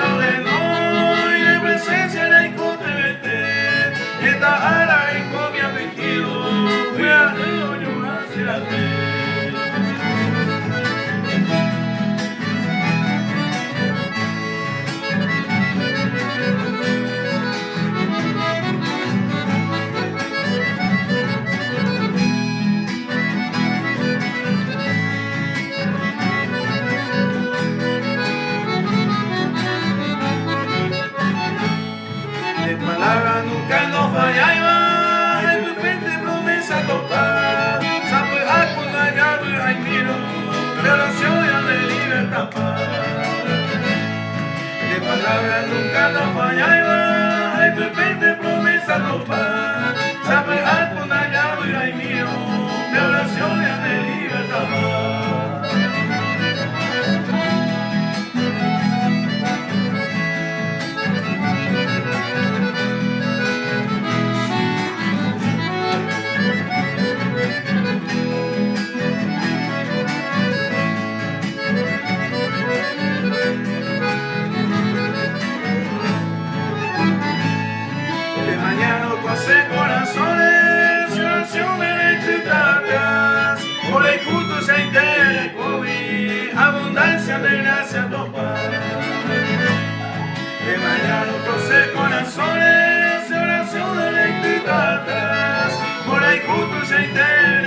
lo de noi, de presencia de Icotebete, esta ara y comia vestido, fui a río yo hacia la fe. Palabra nunca nos fallaba, de repente promesa total. Sabe con la llave ay miro, relación de libertad paz. De palabra nunca nos fallaba, de repente promesa total. Sabe con la llave ay miro, relación de libertad paz. Corazones, oración electricadas, por el culto se entera COVID, abundancia de gracia topa. De mañana 12 corazones, oración electricadas, por el culto se entera